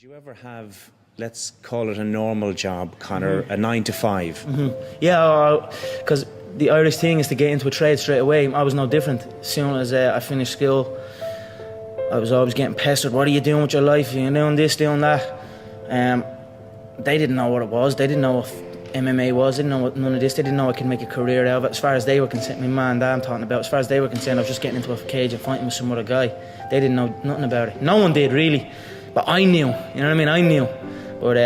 Did you ever have, let's call it a normal job, Connor, a 9 to 5? Yeah, because the Irish thing is to get into a trade straight away. I was no different. As soon as I finished school, I was always getting pestered. What are you doing with your life? You're doing this, doing that. They didn't know what it was. They didn't know what MMA was. They didn't know what none of this. They didn't know I could make a career out of it. As far as they were concerned, my man and dad I'm talking about, as far as they were concerned, I was just getting into a cage and fighting with some other guy. They didn't know nothing about it. No one did, really. But I knew, you know what I mean? I knew. But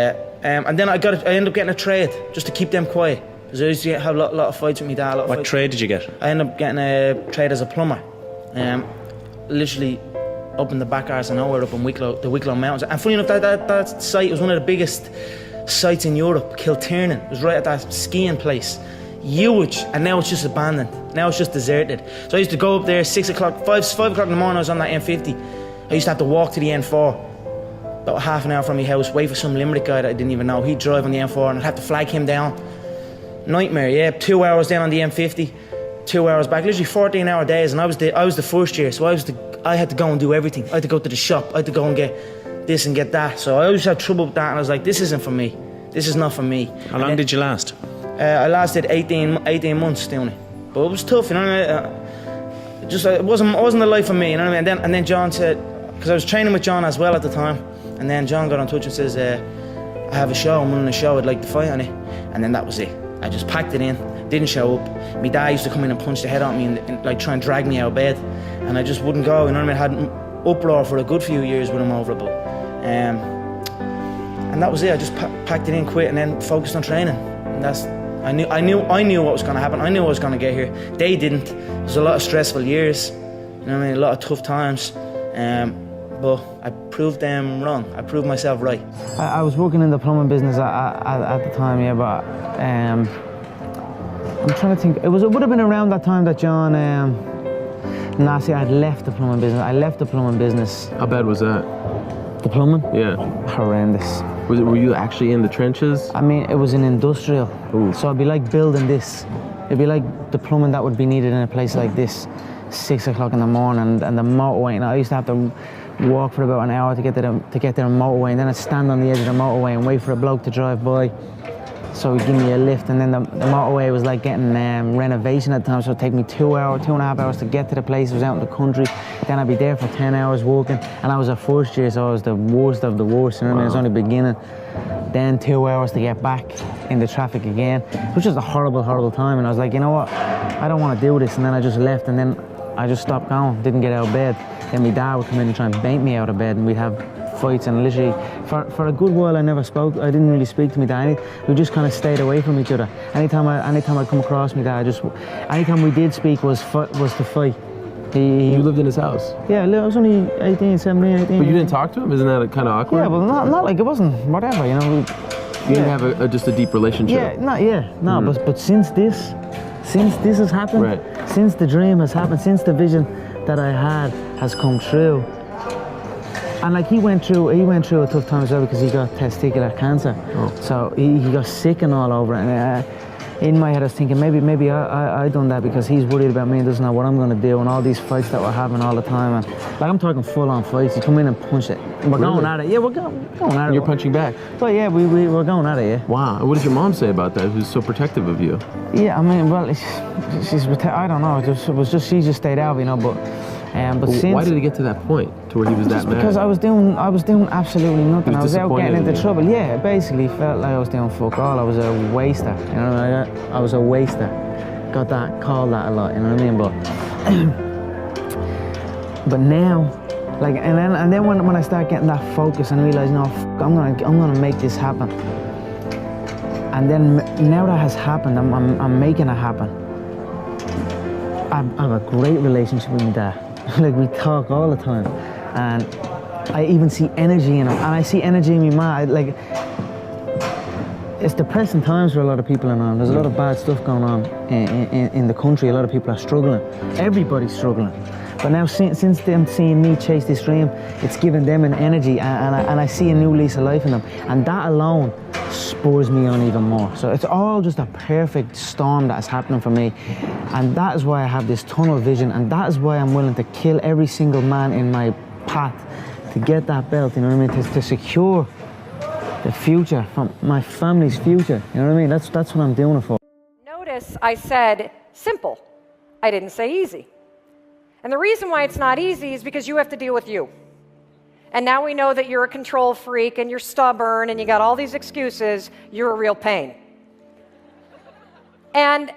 and then I ended up getting a trade just to keep them quiet. Because I used to have a lot of fights with my dad. What trade did you get? I ended up getting a trade as a plumber. Literally up in the back arse of nowhere, up in the Wicklow Mountains. And funny enough, that site was one of the biggest sites in Europe. Kiltiernan. It was right at that skiing place. Huge. And now it's just abandoned. Now it's just deserted. So I used to go up there 6 o'clock, 5 o'clock in the morning. I was on that M50. I used to have to walk to the N4. About half an hour from my house, wait for some Limerick guy that I didn't even know. He'd drive on the M4 and I'd have to flag him down. Nightmare, yeah. 2 hours down on the M50, 2 hours back. Literally 14-hour days, and I was the first year, so I had to go and do everything. I had to go to the shop, I had to go and get this and get that. So I always had trouble with that, and I was like, this isn't for me. This is not for me. How long did you last? I lasted 18 months doing it. But it was tough, you know what I mean? It wasn't the life for me, you know what I mean? And then John said, because I was training with John as well at the time, and then John got in touch and says, I have a show, I'm running a show, I'd like to fight on it. And then that was it. I just packed it in, didn't show up. My dad used to come in and punch the head on me and like try and drag me out of bed. And I just wouldn't go, you know what I mean? I had an uproar for a good few years with him over it. But, and that was it, I just packed it in, quit, and then focused on training. And I knew what was gonna happen, I knew I was gonna get here. They didn't. It was a lot of stressful years, you know what I mean? A lot of tough times. But I proved them wrong. I proved myself right. I was working in the plumbing business at the time, yeah, but I'm trying to think. It would have been around that time that John, last year I'd left the plumbing business. I left the plumbing business. How bad was that? The plumbing? Yeah. Horrendous. Were you actually in the trenches? I mean, it was an industrial. Ooh. So it'd be like building this. It'd be like the plumbing that would be needed in a place like this. 6 o'clock in the morning, and the motorway. And I used to have to walk for about an hour to get to the motorway, and then I'd stand on the edge of the motorway and wait for a bloke to drive by so he'd give me a lift. And then the motorway was like getting renovation at the time, so it'd take me 2.5 hours to get to the place. It was out in the country. Then I'd be there for 10 hours walking, and I was a first year, so I was the worst of the worst, you know what I mean? It was only beginning. Then 2 hours to get back in the traffic again. It was just a horrible time, and I was like, you know what, I don't want to do this. And then I just left, and then I just stopped going, didn't get out of bed. Then my dad would come in and try and bait me out of bed, and we'd have fights, and literally for a good while I never spoke. I didn't really speak to my dad. We just kind of stayed away from each other. Anytime I come across my dad, anytime we did speak was to fight. You lived in his house? Yeah, I was only 18, 17, 18. But you didn't talk to him? Isn't that kind of awkward? Yeah, well, not like it wasn't whatever, you know. You didn't have just a deep relationship? No, but since this has happened, right. Since the dream has happened, since the vision that I had has come true, and like he went through a tough time as well because he got testicular cancer. Oh. So he got sick and all over, and in my head I was thinking maybe I done that because he's worried about me and doesn't know what I'm gonna do, and all these fights that we're having all the time, and like I'm talking full on fights. You come in and punch it. We're going at it. Yeah, we're going at it. You're punching back? Well, yeah, we're going at it, yeah. Wow. And what does your mom say about that, who's so protective of you? Yeah, I mean, well, I don't know. She just stayed out, you know. But since, why did it get to that point, to where he was that mad? Because I was doing absolutely nothing. I was out getting into trouble. Yeah, it basically felt like I was doing fuck all. I was a waster. You know, I was a waster. Got that called that a lot. You know what I mean? But now, like, and then when I start getting that focus and realize, no, I'm gonna make this happen. And then now that has happened, I'm making it happen. I have a great relationship with my dad. Like, we talk all the time, and I even see energy in him, and I see energy in me, man. It's depressing times for a lot of people in Ireland. There's a lot of bad stuff going on in the country. A lot of people are struggling. Everybody's struggling. But now, since them seeing me chase this dream, it's given them an energy, and I see a new lease of life in them, and that alone spurs me on even more. So it's all just a perfect storm that's happening for me, and that is why I have this tunnel vision, and that is why I'm willing to kill every single man in my path to get that belt, you know what I mean, to secure the future, from my family's future, you know what I mean? That's what I'm doing it for. Notice I said simple. I didn't say easy. And the reason why it's not easy is because you have to deal with you. And now we know that you're a control freak and you're stubborn and you got all these excuses. You're a real pain. And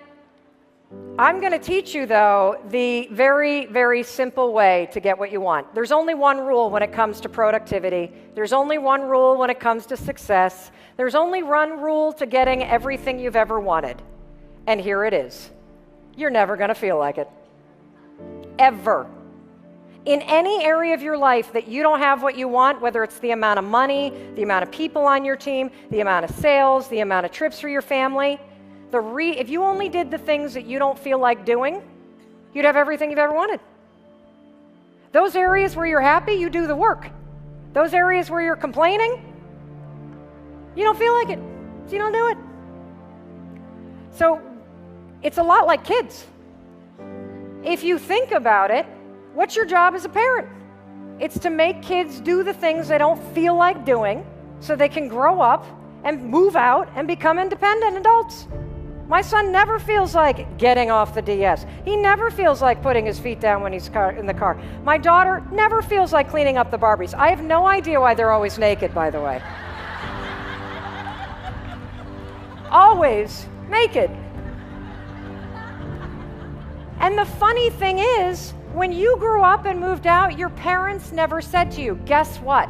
I'm going to teach you, though, the very, very simple way to get what you want. There's only one rule when it comes to productivity. There's only one rule when it comes to success. There's only one rule to getting everything you've ever wanted. And here it is. You're never going to feel like it. Ever. In any area of your life that you don't have what you want, whether it's the amount of money, the amount of people on your team, the amount of sales, the amount of trips for your family, if you only did the things that you don't feel like doing, you'd have everything you've ever wanted. Those areas where you're happy, you do the work. Those areas where you're complaining, you don't feel like it, so you don't do it. So it's a lot like kids. If you think about it, what's your job as a parent? It's to make kids do the things they don't feel like doing so they can grow up and move out and become independent adults. My son never feels like getting off the DS. He never feels like putting his feet down when he's in the car. My daughter never feels like cleaning up the Barbies. I have no idea why they're always naked, by the way. Always naked. And the funny thing is, when you grew up and moved out, your parents never said to you, guess what?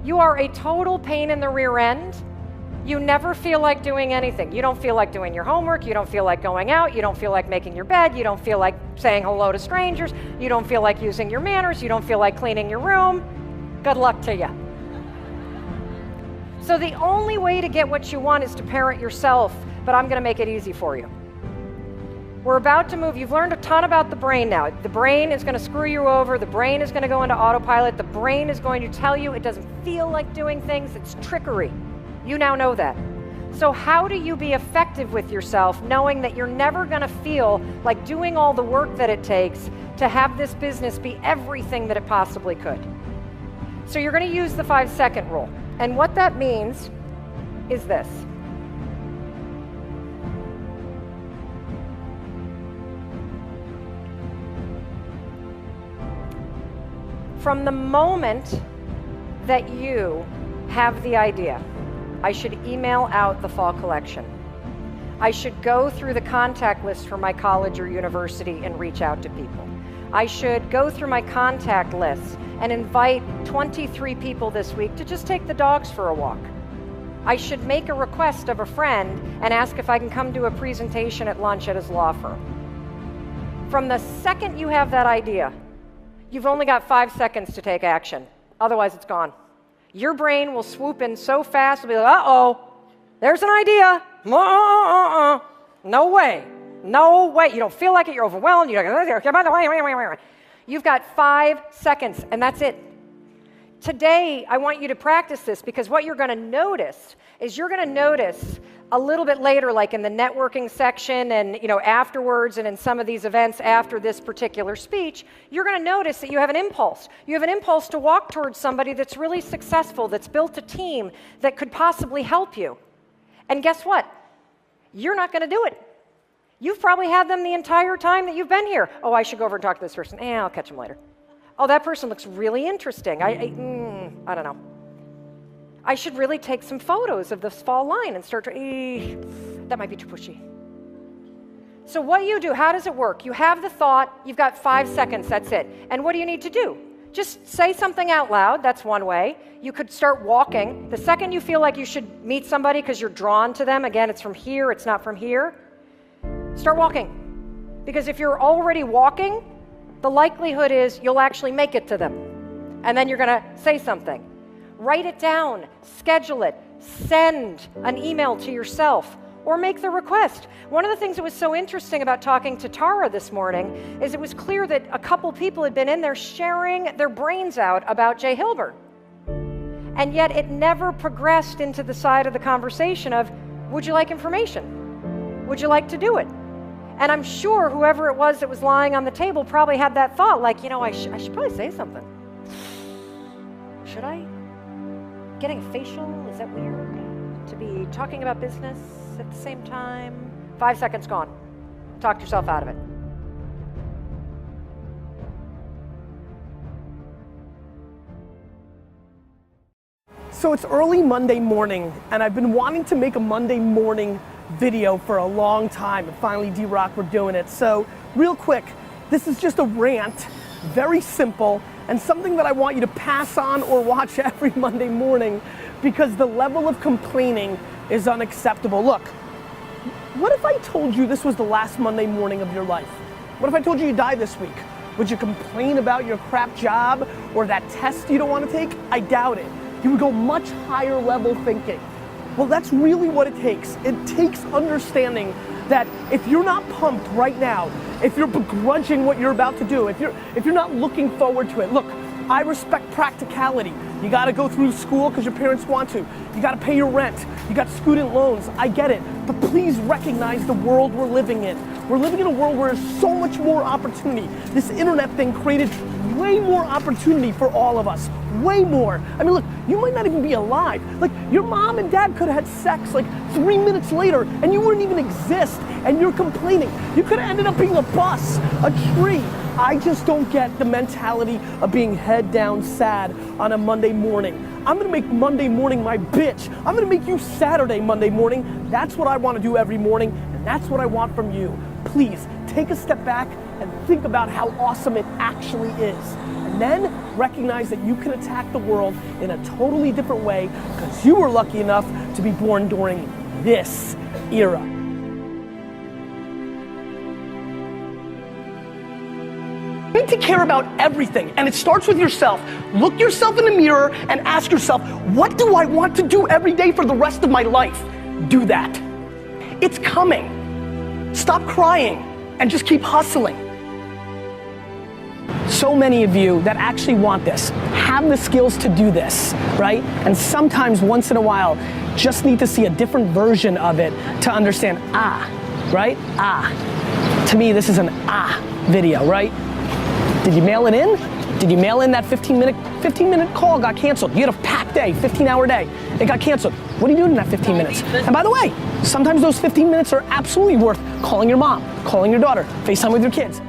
You are a total pain in the rear end. You never feel like doing anything. You don't feel like doing your homework. You don't feel like going out. You don't feel like making your bed. You don't feel like saying hello to strangers. You don't feel like using your manners. You don't feel like cleaning your room. Good luck to you. So the only way to get what you want is to parent yourself, but I'm going to make it easy for you. We're about to move. You've learned a ton about the brain now. The brain is going to screw you over. The brain is going to go into autopilot. The brain is going to tell you it doesn't feel like doing things. It's trickery. You now know that. So how do you be effective with yourself knowing that you're never going to feel like doing all the work that it takes to have this business be everything that it possibly could? So you're going to use the 5-second rule. And what that means is this. From the moment that you have the idea, I should email out the fall collection. I should go through the contact list for my college or university and reach out to people. I should go through my contact list and invite 23 people this week to just take the dogs for a walk. I should make a request of a friend and ask if I can come to a presentation at lunch at his law firm. From the second you have that idea, you've only got 5 seconds to take action. Otherwise, it's gone. Your brain will swoop in so fast, it'll be like, uh-oh, there's an idea. No way. No way. You don't feel like it. You're overwhelmed. You've got 5 seconds, and that's it. Today, I want you to practice this because what you're going to notice is you're going to notice a little bit later, like in the networking section and afterwards and in some of these events after this particular speech, you're going to notice that you have an impulse. You have an impulse to walk towards somebody that's really successful, that's built a team that could possibly help you. And guess what? You're not going to do it. You've probably had them the entire time that you've been here. Oh, I should go over and talk to this person. I'll catch them later. Oh, that person looks really interesting. I don't know. I should really take some photos of this fall line and start to, that might be too pushy. So what you do, how does it work? You have the thought, you've got 5 seconds, that's it. And what do you need to do? Just say something out loud, that's one way. You could start walking. The second you feel like you should meet somebody because you're drawn to them, again, it's from here, it's not from here, start walking. Because if you're already walking, the likelihood is you'll actually make it to them. And then you're gonna say something. Write it down, schedule it, send an email to yourself, or make the request. One of the things that was so interesting about talking to Tara this morning is it was clear that a couple people had been in there sharing their brains out about Jay Hilburn. And yet it never progressed into the side of the conversation of, would you like information? Would you like to do it? And I'm sure whoever it was that was lying on the table probably had that thought, like, I should probably say something. Should I? Getting a facial, is that weird? To be talking about business at the same time? 5 seconds gone. Talk yourself out of it. So it's early Monday morning, and I've been wanting to make a Monday morning video for a long time, and finally, D-Rock, we're doing it. So, real quick, this is just a rant, very simple, and something that I want you to pass on or watch every Monday morning, because the level of complaining is unacceptable. Look, what if I told you this was the last Monday morning of your life? What if I told you you die this week? Would you complain about your crap job or that test you don't want to take? I doubt it. You would go much higher level thinking. Well, that's really what it takes. It takes understanding that if you're not pumped right now, if you're begrudging what you're about to do, if you're not looking forward to it, look, I respect practicality. You gotta go through school because your parents want to. You gotta pay your rent. You got student loans. I get it. But please recognize the world we're living in. We're living in a world where there's so much more opportunity. This internet thing created way more opportunity for all of us. Way more. I mean, look, you might not even be alive. Like, your mom and dad could have had sex like 3 minutes later and you wouldn't even exist, and you're complaining. You could have ended up being a bus, a tree. I just don't get the mentality of being head down sad on a Monday morning. I'm gonna make Monday morning my bitch. I'm gonna make you Saturday Monday morning. That's what I wanna do every morning, and that's what I want from you. Please, take a step back and think about how awesome it actually is. And then recognize that you can attack the world in a totally different way because you were lucky enough to be born during this era. You need to care about everything, and it starts with yourself. Look yourself in the mirror and ask yourself, what do I want to do every day for the rest of my life? Do that. It's coming. Stop crying and just keep hustling. So many of you that actually want this have the skills to do this, right? And sometimes once in a while just need to see a different version of it to understand, right? To me, this is an video, right? Did you mail it in? Did you mail in that 15 minute call got canceled? You had a packed day, 15-hour day. It got canceled. What are you doing in that 15 minutes? And by the way, sometimes those 15 minutes are absolutely worth calling your mom, calling your daughter, FaceTime with your kids.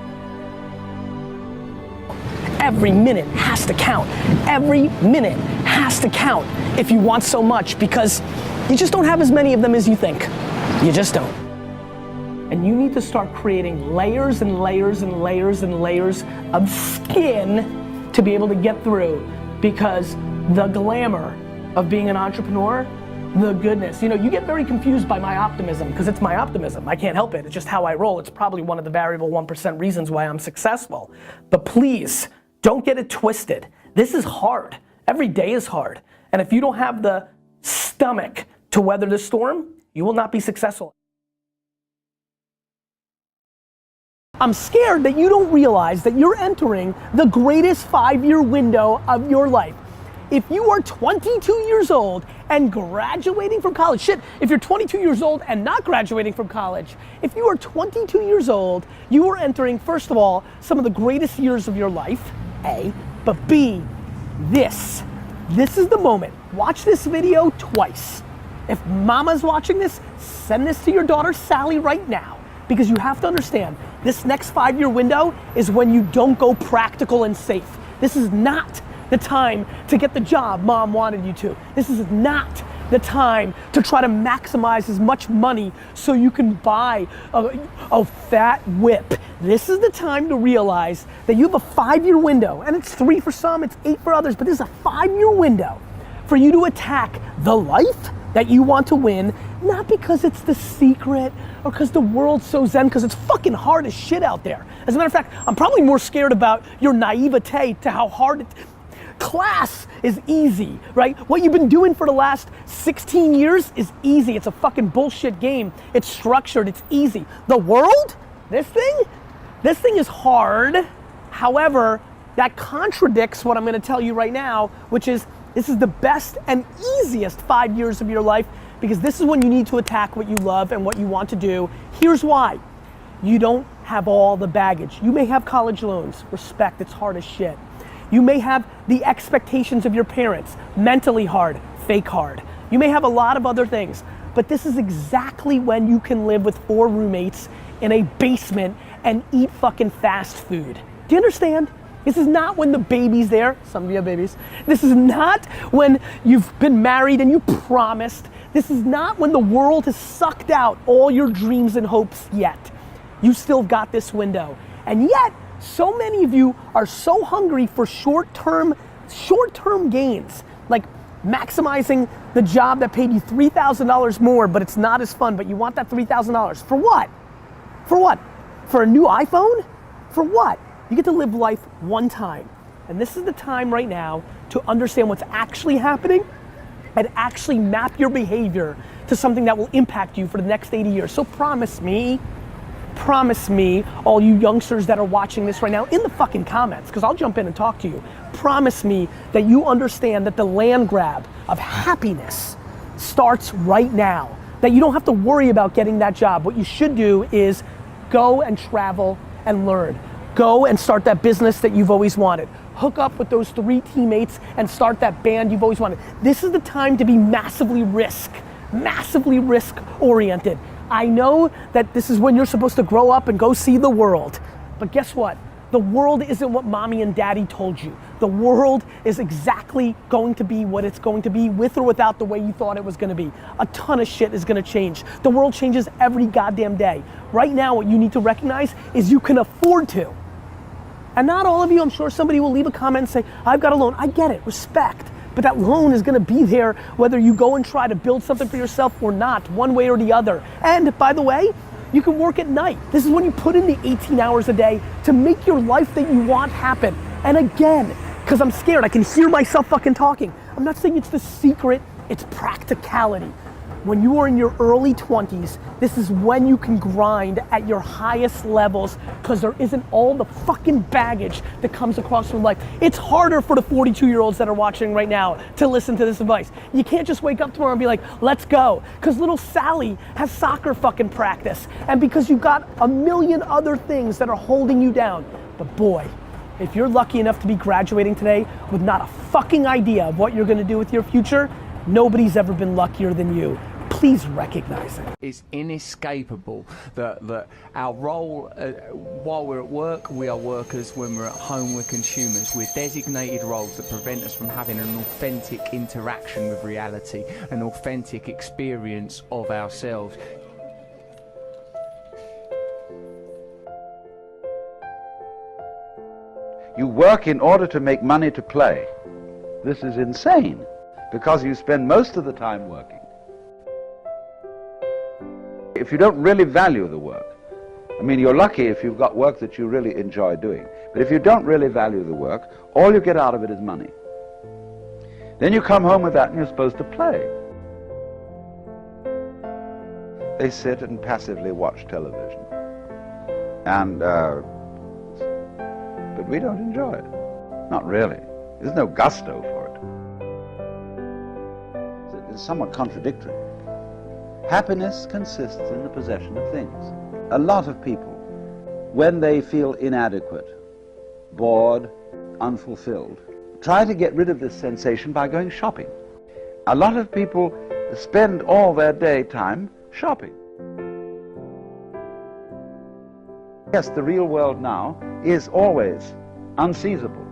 Every minute has to count. Every minute has to count if you want so much, because you just don't have as many of them as you think. You just don't. And you need to start creating layers and layers and layers and layers of skin to be able to get through, because the glamour of being an entrepreneur, the goodness, you get very confused by my optimism, because it's my optimism. I can't help it. It's just how I roll. It's probably one of the variable 1% reasons why I'm successful. But please, don't get it twisted. This is hard. Every day is hard. And if you don't have the stomach to weather the storm, you will not be successful. I'm scared that you don't realize that you're entering the greatest 5-year window of your life. If you are 22 years old and graduating from college, shit, if you're 22 years old and not graduating from college, if you are 22 years old, you are entering, first of all, some of the greatest years of your life, A, but B, this is the moment. Watch this video twice. If mama's watching this, send this to your daughter Sally right now, because you have to understand, this next 5-year window is when you don't go practical and safe. This is not the time to get the job mom wanted you to. This is not the time to try to maximize as much money so you can buy a fat whip. This is the time to realize that you have a 5-year window, and it's 3 for some, it's 8 for others, but this is a 5-year window for you to attack the life that you want to win, not because it's the secret or because the world's so zen, because it's fucking hard as shit out there. As a matter of fact, I'm probably more scared about your naivete to how hard it. Class is easy, right? What you've been doing for the last 16 years is easy. It's a fucking bullshit game. It's structured, it's easy. The world, this thing is hard. However, that contradicts what I'm gonna tell you right now, which is this is the best and easiest 5 years of your life, because this is when you need to attack what you love and what you want to do. Here's why. You don't have all the baggage. You may have college loans. Respect, it's hard as shit. You may have the expectations of your parents, mentally hard, fake hard. You may have a lot of other things, but this is exactly when you can live with 4 roommates in a basement and eat fucking fast food. Do you understand? This is not when the baby's there. Some of you have babies. This is not when you've been married and you promised. This is not when the world has sucked out all your dreams and hopes yet. You still got this window. And yet, so many of you are so hungry for short-term gains, like maximizing the job that paid you $3,000 more, but it's not as fun, but you want that $3,000. For what? For what? For a new iPhone? For what? You get to live life one time. And this is the time right now to understand what's actually happening and actually map your behavior to something that will impact you for the next 80 years. So promise me, all you youngsters that are watching this right now, in the fucking comments, because I'll jump in and talk to you, promise me that you understand that the land grab of happiness starts right now. That you don't have to worry about getting that job. What you should do is go and travel and learn. Go and start that business that you've always wanted. Hook up with those 3 teammates and start that band you've always wanted. This is the time to be massively risk oriented. I know that this is when you're supposed to grow up and go see the world, but guess what? The world isn't what mommy and daddy told you. The world is exactly going to be what it's going to be, with or without the way you thought it was gonna be. A ton of shit is gonna change. The world changes every goddamn day. Right now, what you need to recognize is you can afford to. And not all of you, I'm sure somebody will leave a comment and say, I've got a loan. I get it, respect. But that loan is gonna be there whether you go and try to build something for yourself or not, one way or the other. And by the way, you can work at night. This is when you put in the 18 hours a day to make your life that you want happen. And again, because I'm scared, I can hear myself fucking talking. I'm not saying it's the secret, it's practicality. When you are in your early 20s, this is when you can grind at your highest levels, because there isn't all the fucking baggage that comes across through life. It's harder for the 42-year-olds that are watching right now to listen to this advice. You can't just wake up tomorrow and be like, let's go, because little Sally has soccer fucking practice, and because you've got a million other things that are holding you down. But boy, if you're lucky enough to be graduating today with not a fucking idea of what you're gonna do with your future, nobody's ever been luckier than you. Please recognize it. It's inescapable that our role, while we're at work, we are workers. When we're at home, we're consumers. We're designated roles that prevent us from having an authentic interaction with reality, an authentic experience of ourselves. You work in order to make money to play. This is insane, because you spend most of the time working. If you don't really value the work, I mean, you're lucky if you've got work that you really enjoy doing, but if you don't really value the work, all you get out of it is money. Then you come home with that and you're supposed to play. They sit and passively watch television, and but we don't enjoy it. Not really. There's no gusto for it. It's somewhat contradictory. Happiness consists in the possession of things. A lot of people, when they feel inadequate, bored, unfulfilled, try to get rid of this sensation by going shopping. A lot of people spend all their daytime shopping. Yes, the real world now is always unseizable.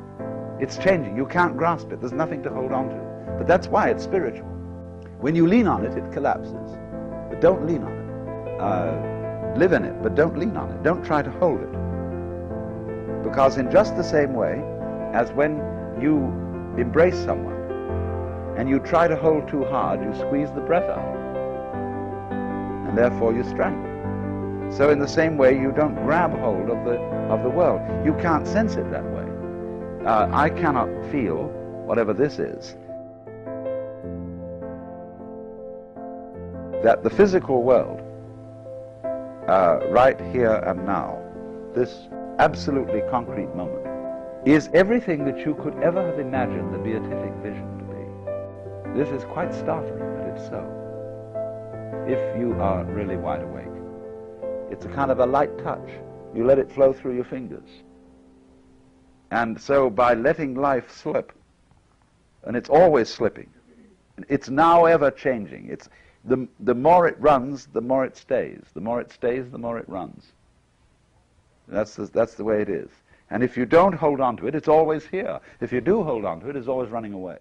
It's changing. You can't grasp it. There's nothing to hold on to. But that's why it's spiritual. When you lean on it, it collapses. But don't lean on it. Live in it, but don't lean on it. Don't try to hold it. Because in just the same way as when you embrace someone and you try to hold too hard, you squeeze the breath out. And therefore you strangle. So in the same way, you don't grab hold of the world. You can't sense it that way. I cannot feel whatever this is. That the physical world, right here and now, this absolutely concrete moment, is everything that you could ever have imagined the beatific vision to be. This is quite startling, but it's so. If you are really wide awake. It's a kind of a light touch. You let it flow through your fingers. And so by letting life slip, and it's always slipping, it's now ever changing. It's the more it runs, the more it stays. The more it stays, the more it runs. That's the way it is. And if you don't hold on to it, it's always here. If you do hold on to it, it's always running away.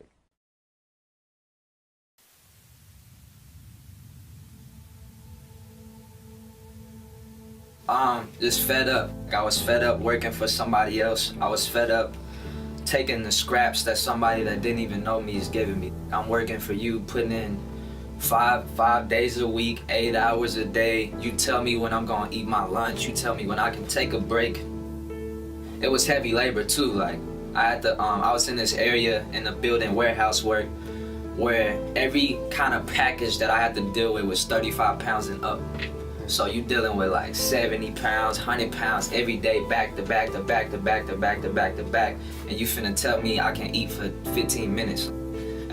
Just fed up. I was fed up working for somebody else. I was fed up taking the scraps that somebody that didn't even know me is giving me. I'm working for you, putting in five days a week, 8 hours a day. You tell me when I'm gonna eat my lunch. You tell me when I can take a break. It was heavy labor too. Like I had to, I was in this area in the building warehouse work where every kind of package that I had to deal with was 35 pounds and up. So you dealing with like 70 pounds, 100 pounds every day, back to back to back to back to back to back to back, and you finna tell me I can eat for 15 minutes.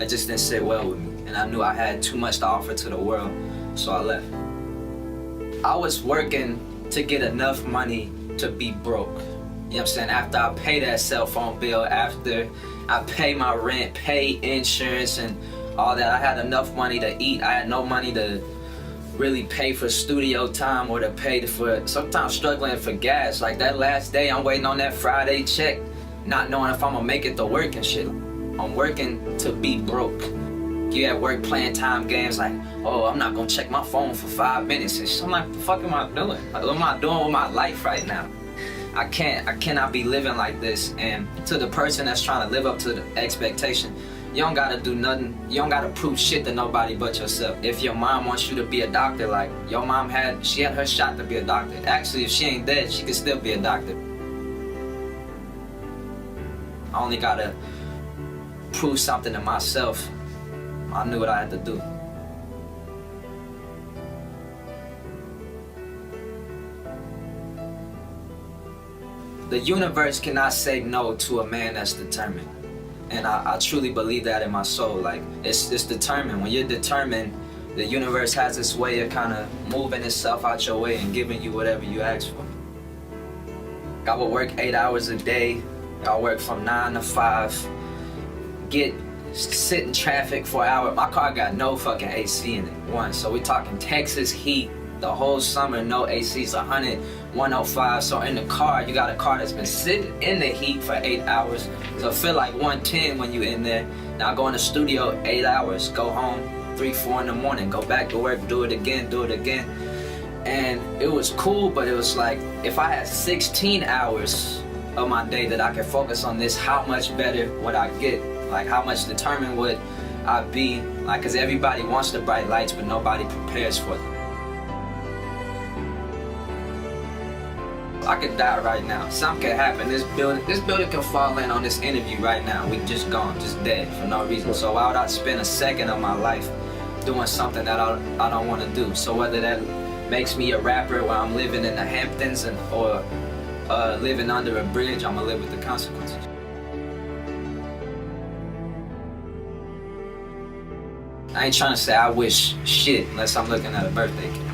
It just didn't sit well with me, and I knew I had too much to offer to the world, so I left. I was working to get enough money to be broke. You know what I'm saying? After I pay that cell phone bill, after I pay my rent, pay insurance and all that, I had enough money to eat. I had no money to really pay for studio time or to pay for, sometimes struggling for gas. Like that last day, I'm waiting on that Friday check, not knowing if I'm gonna make it to work and shit. I'm working to be broke. You at work playing time games like, oh, I'm not gonna check my phone for 5 minutes. And shit. I'm like, what the fuck am I doing? Like, what am I doing with my life right now? I cannot be living like this. And to the person that's trying to live up to the expectation, you don't gotta do nothing. You don't gotta prove shit to nobody but yourself. If your mom wants you to be a doctor, like your mom she had her shot to be a doctor. Actually, if she ain't dead, she could still be a doctor. I only gotta prove something to myself. I knew what I had to do. The universe cannot say no to a man that's determined. And I truly believe that in my soul. Like, it's determined. When you're determined, the universe has this way of kind of moving itself out your way and giving you whatever you ask for. I would work 8 hours a day. I work from 9 to 5. Sit in traffic for an hour. My car got no fucking AC in it, one. So we talking Texas heat, the whole summer, no AC's 100, 105. So in the car, you got a car that's been sitting in the heat for 8 hours. So feel like 110 when you in there. Now go in the studio 8 hours, go home 3, 4 in the morning, go back to work, do it again. And it was cool, but it was like, if I had 16 hours of my day that I could focus on this, how much better would I get? Like, how much determined would I be? Like, cause everybody wants the bright lights, but nobody prepares for them. I could die right now. Something could happen. This building can fall in on this interview right now. We just gone, just dead for no reason. So why would I spend a second of my life doing something that I don't want to do? So whether that makes me a rapper where I'm living in the Hamptons or living under a bridge, I'm gonna live with the consequences. I ain't trying to say I wish shit unless I'm looking at a birthday cake.